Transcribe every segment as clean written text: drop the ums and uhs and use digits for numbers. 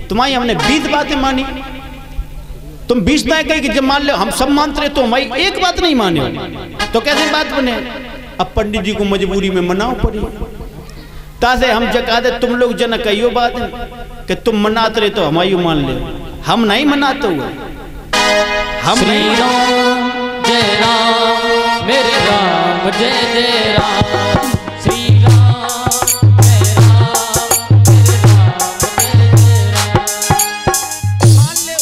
तुम्हारी हमने 20 बातें मानी, तुम 20 दाएं कही कि जब मान लो हम सब मानते रहे तो हमारी एक बात नहीं माने हो तो कैसे बात बने। अब पंडित जी को मजबूरी में मनाओ पड़ी, तासे हम जका दे तुम लोग जन कहियो बात कि तुम मनाते रहे तो हमारी मान ले, हम नहीं मनाते हुए। हम श्री राम जय राम मेरे राम जय जय राम, श्री राम जय राम मेरे राम जय जय राम। मान ले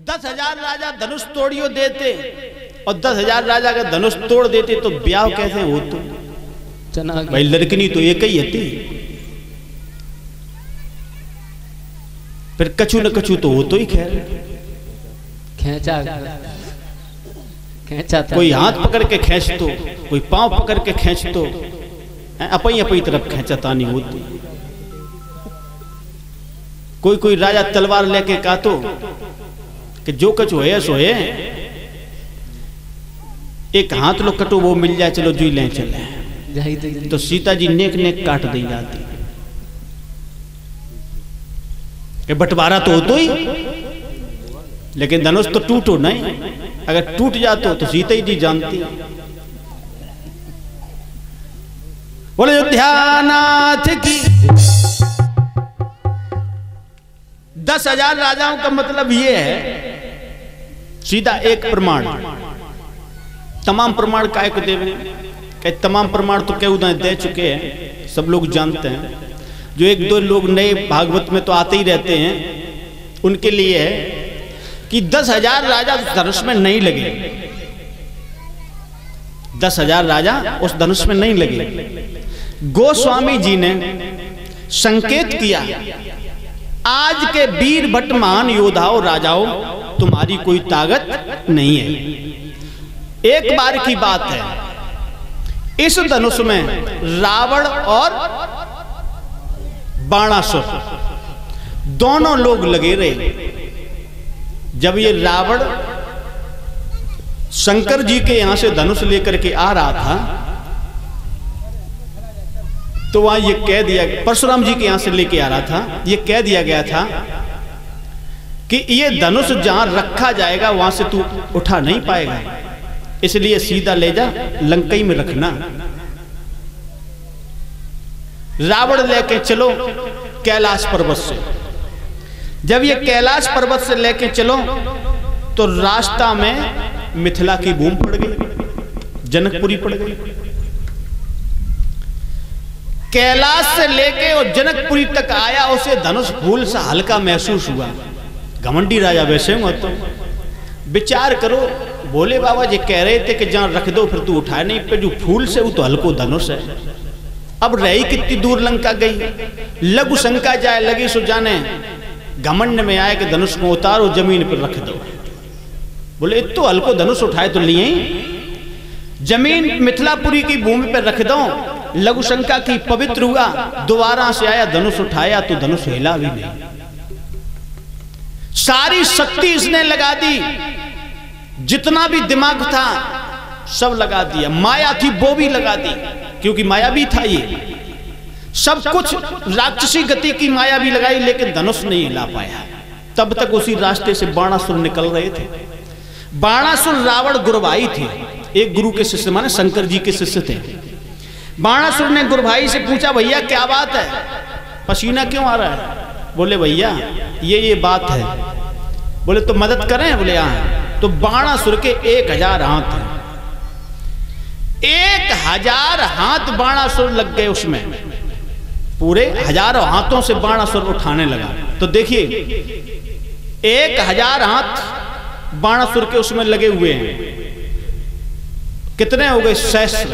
10,000 राजा धनुष तोड़ियो देते और 10,000 राजा का धनुष तोड़ देते तो ब्याह कैसे होते भाई। लड़कनी तो एक ही थी, फिर कछु न कछु तो हो तो ही खैर खींचा था, कोई हाथ पकड़ के खींच तो, कोई पांव पकड़ के खींच तो, अपनी अपनी तरफ खींचता नहीं होती। कोई कोई राजा तलवार लेके कातो कि जो कछु है सो है, एक हाथ लो कटो वो मिल जाए चलो जुई ले चले, तो सीता जी नेक नेक काट दी जाती कि बंटवारा तो हो तो ही, लेकिन धनुष तो टूटो नहीं, अगर टूट जातो तो सीता जी जानती। बोले अयोध्यानाथ की 10,000 राजाओं का मतलब ये है, सीधा एक प्रमाण, तमाम प्रमाण काय को देवे कि तमाम प्रमाण तो क्या उदाहरण दे चुके हैं, सब लोग जानते हैं। जो एक दो लोग नए भागवत में तो आते ही रहते हैं, उनके लिए है कि 10,000 राजा धनुष में नहीं लगे, 10,000 राजा उस धनुष में नहीं लगे। गोस्वामी जी ने संकेत किया, आज के वीर भटमान योद्धाओं राजाओं तुम्हारी कोई ताकत नहीं है। एक बार की बात है, इस धनुष में रावण और बाणासुर दोनों लोग लगे रहे। जब ये रावण शंकर जी के यहां से धनुष लेकर के आ रहा था तो वहां ये कह दिया, परशुराम जी के यहां से लेके आ रहा था, ये कह दिया गया था कि ये धनुष जहां रखा जाएगा वहां से तू उठा नहीं पाएगा, इसलिए सीधा ले जा लंकई में रखना। रावण लेके चलो कैलाश पर्वत से। जब ये कैलाश पर्वत से लेके चलो तो रास्ता में मिथिला की भूमि पड़ गई, जनकपुरी पड़ गई। कैलाश से लेके और जनकपुरी तक आया, उसे धनुष फूल सा हल्का महसूस हुआ। घमंडी राजा वैसे हुआ तो विचार करो, बोले बाबा जी कह रहे थे कि जहां रख दो फिर तू उठाए नहीं पे, जो फूल से वो तो हल्को धनुष है। अब रही कितनी दूर लंका गई, लघु शंका जाए लगी सो जाने, घमंड में आए कि धनुष को उतारो जमीन पर रख दो। बोले तो हल्को धनुष उठाए तो लिए जमीन मिथिलापुरी की भूमि पर रख दो। लघु शंका की पवित्र हुआ, दोबारा से आया धनुष उठाया तो धनुष हिला भी नहीं। सारी शक्ति इसने लगा दी, जितना भी दिमाग था सब लगा दिया, माया थी वो भी लगा दी क्योंकि माया भी था, ये सब कुछ राक्षसी गति की माया भी लगाई, लेकिन धनुष नहीं हिला पाया। तब तक उसी रास्ते से बाणासुर निकल रहे थे। बाणासुर रावण गुरुभाई थे, एक गुरु के शिष्य माने शंकर जी के शिष्य थे। बाणासुर ने गुरुभाई से पूछा, भैया क्या बात है, पसीना क्यों आ रहा है? बोले भैया ये बात है। बोले तो मदद करें? बोले हाँ। तो बाणासुर के 1000 हाथ हैं, 1000 हाथ बाणासुर लग गए उसमें, पूरे हजारों हाथों से बाणासुर उठाने लगा। तो देखिए 1000 हाथ बाणासुर के उसमें लगे हुए हैं, कितने हो गए? सहस्त्र।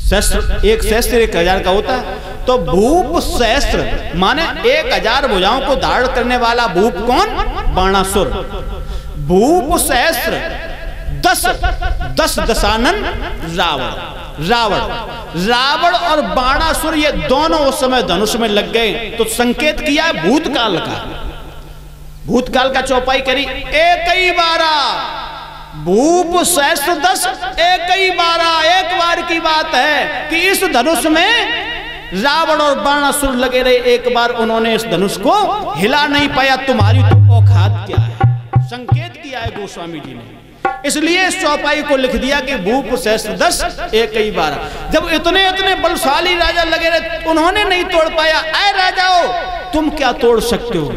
सहस्त्र, एक सहस्त्र 1000 का होता है। तो भूप सहस्त्र माने 1000 भुजाओं को धारण करने वाला भूप कौन? बाणासुर। भूप सहस्त्र 10 दशानन रावण और बाणासुर ये दोनों उस समय धनुष में लग गए। तो संकेत किया भूतकाल का, भूतकाल का चौपाई करी। एक ही बारा भूप सहस्त्र 10, एक ही बारा, एक बार की बात है कि इस धनुष में रावण और बाणासुर लगे रहे, एक बार उन्होंने इस धनुष को हिला नहीं पाया। तुम्हारी तो औकात क्या है, संकेत किया है गोस्वामी जी ने। इसलिए इस चौपाई को लिख दिया कि भूप सहस्त्र 10 एक ही 12। जब इतने इतने बलशाली राजा लगे रहे, उन्होंने नहीं तोड़ पाया। ऐ राजाओ, तुम क्या तोड़ सकते हो?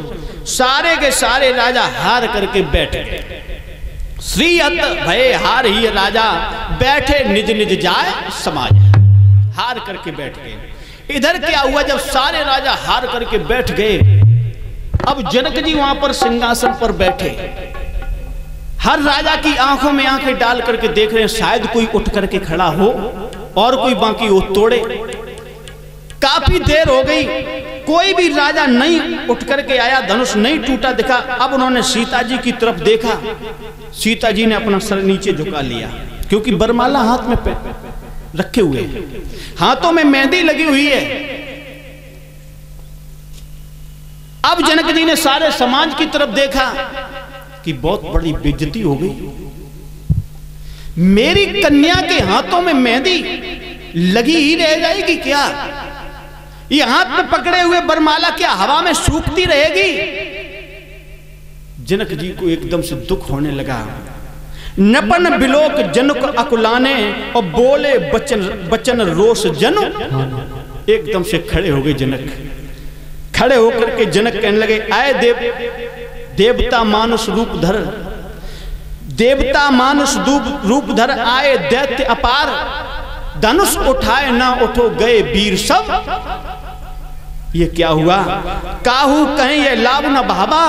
सारे के सारे राजा हार करके बैठ गए। श्री अत भय हार ही राजा बैठे, निज निज जाए समाज। हार करके बैठ गए। इधर क्या हुआ, जब सारे राजा हार करके बैठ गए, अब जनक जी वहां पर सिंहासन पर बैठे। हर राजा की आंखों में आंखें डाल करके देख रहे हैं, शायद कोई उठ करके खड़ा हो और कोई बाकी वो तोड़े। काफी देर हो गई, कोई भी राजा नहीं उठ करके आया, धनुष नहीं टूटा दिखा। अब उन्होंने सीता जी की तरफ देखा। सीता जी ने अपना सर नीचे झुका लिया, क्योंकि बरमाला हाथ में रखे हुए हैं, हाथों में मेहंदी लगी हुई है। अब जनक जी ने सारे समाज की तरफ देखा कि बहुत बड़ी बेइज्जती हो गई। मेरी कन्या के हाथों में मेहंदी लगी ही रह जाएगी क्या? ये हाथ में पकड़े हुए बरमाला क्या हवा में सूखती रहेगी? जनक जी को एकदम से दुख होने लगा। नपन बिलोक जनक अकुलाने और बोले बचन बचन रोष जनु। एकदम से खड़े हो गए जनक। खड़े होकर के जनक कहने लगे, आए देवता मानुष रूप धर, देवता मानुष रूप धर आए दैत्य अपार, धनुष उठाए ना उठो गए वीर सब। ये क्या हुआ? काहू कहें ये लाभ न भावा,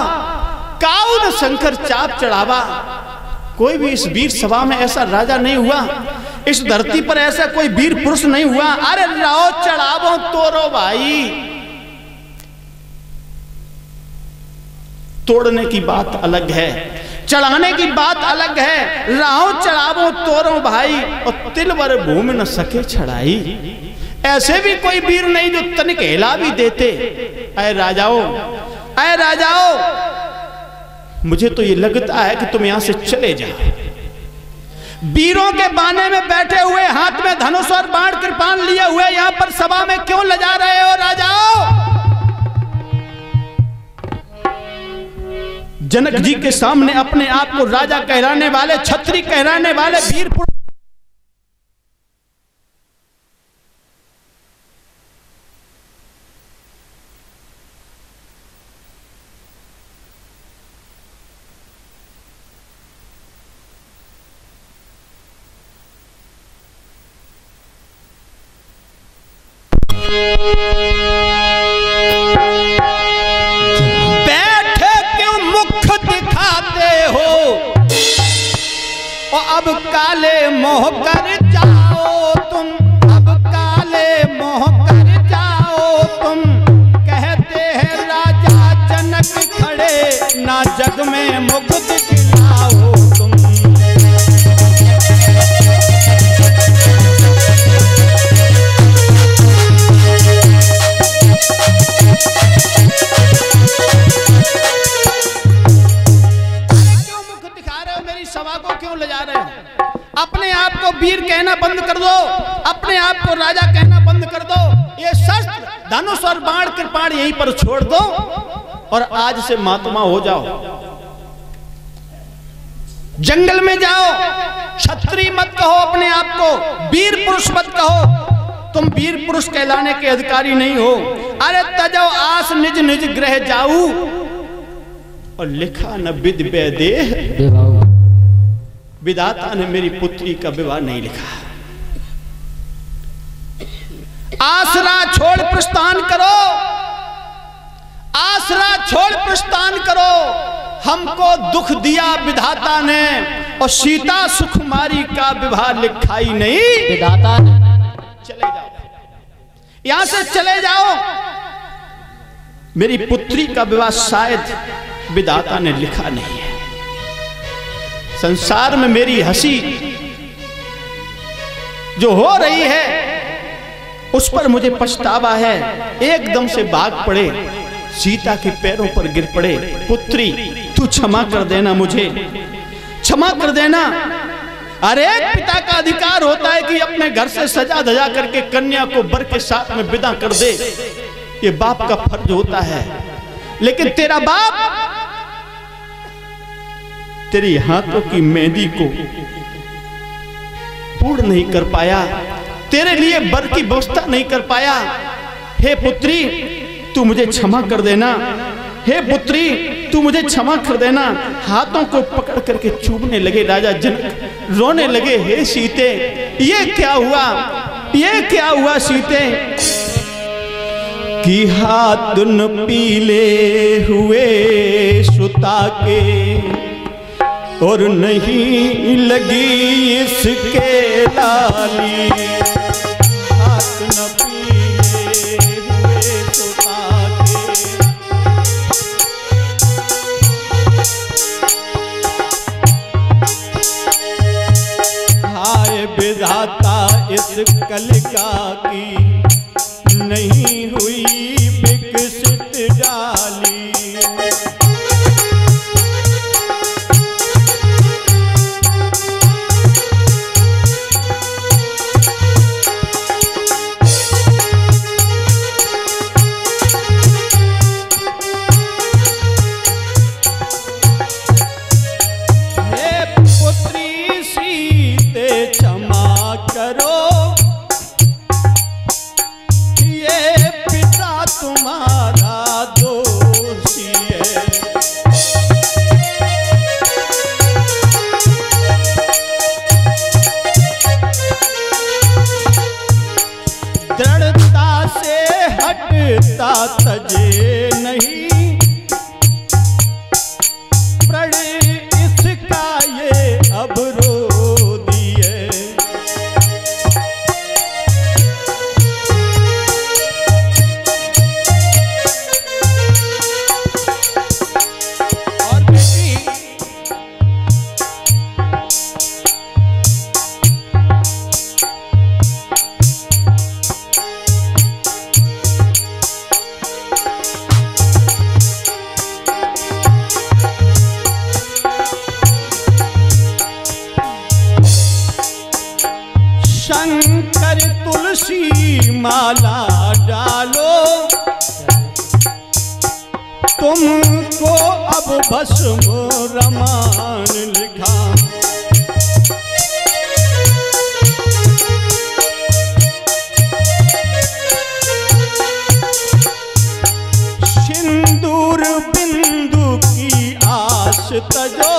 काहू न शंकर चाप चढ़ावा। कोई भी इस वीर सभा में ऐसा राजा नहीं हुआ, इस धरती पर ऐसा कोई वीर पुरुष नहीं हुआ। अरे राओ चढ़ावो तोरो भाई। तोड़ने की बात अलग है, चढ़ाने की बात अलग है। राहो चढ़ावो तोरो भाई, और तिल वर भूमि न सके छड़ाई। ऐसे भी कोई वीर नहीं जो तनिक हिला भी देते। ऐ राजाओ, ऐ राजाओ, मुझे तो ये लगता है कि तुम यहां से चले जाओ। वीरों के बाने में बैठे हुए, हाथ में धनुष और बाण कृपाण लिए हुए यहां पर सभा में क्यों लजा रहे हो राजाओ? जनक जी के सामने अपने आप को राजा कहलाने वाले, छत्री कहलाने वाले वीर पुरुष अब काले मोह कर जाओ तुम, अब काले मोह कर जाओ तुम। कहते हैं राजा जनक खड़े, ना जग में मुकुट खिलाओ तुम। सभा को क्यों ले जा रहे हो? अपने आप को वीर कहना बंद कर दो, अपने आप को राजा कहना बंद कर दो। ये शस्त्र धनुष और बाण कृपाण यहीं पर छोड़ दो और आज से महात्मा हो जाओ। जंगल में जाओ, क्षत्रिय मत कहो अपने आप को, वीर पुरुष मत कहो। तुम वीर पुरुष कहलाने के अधिकारी नहीं हो। अरे तजो आस निज निज ग्रह जाऊ, और लिखा न विद देह, विधाता ने मेरी पुत्री का विवाह नहीं लिखा। आसरा छोड़ प्रस्थान करो, आसरा छोड़ प्रस्थान करो। हमको दुख दिया विधाता ने, और सीता सुकुमारी का विवाह लिखा ही नहीं विधाता ने। चले जाओ, यहां से चले जाओ। मेरी पुत्री का विवाह शायद विधाता ने लिखा नहीं है। संसार में मेरी हंसी जो हो रही है उस पर मुझे पछतावा है। एकदम से भाग पड़े, सीता के पैरों पर गिर पड़े। पुत्री तू क्षमा कर देना, मुझे क्षमा कर देना। अरे पिता का अधिकार होता है कि अपने घर से सजा धजा करके कन्या को वर के साथ में विदा कर दे, ये बाप का फर्ज होता है। लेकिन तेरा बाप तेरी हाथों की मेहंदी को पूर्ण नहीं कर पाया, तेरे लिए वर की व्यवस्था नहीं कर पाया। हे पुत्री तू मुझे क्षमा कर देना, हे पुत्री तू मुझे क्षमा कर देना। हाथों को पकड़ करके चूमने लगे राजा जनक, रोने लगे, हे सीते ये क्या हुआ, ये क्या हुआ सीते? कि हाथ न पीले हुए सुता के और नहीं लगी इसके लाली। हाथ न पीले हुए सुता के, हाय विधाता इस कलिका की नहीं हुई विकसित डाली। हे पुत्री सीते क्षमा करो, तुम्हारा दोषी है। दृढ़ता से हटता तजे नहीं, प्रण इसका ये अवरोधी है। शंकर तुलसी माला डालो, तुमको अब भस्म रमान लिखा। सिंदूर बिंदु की आस तजो,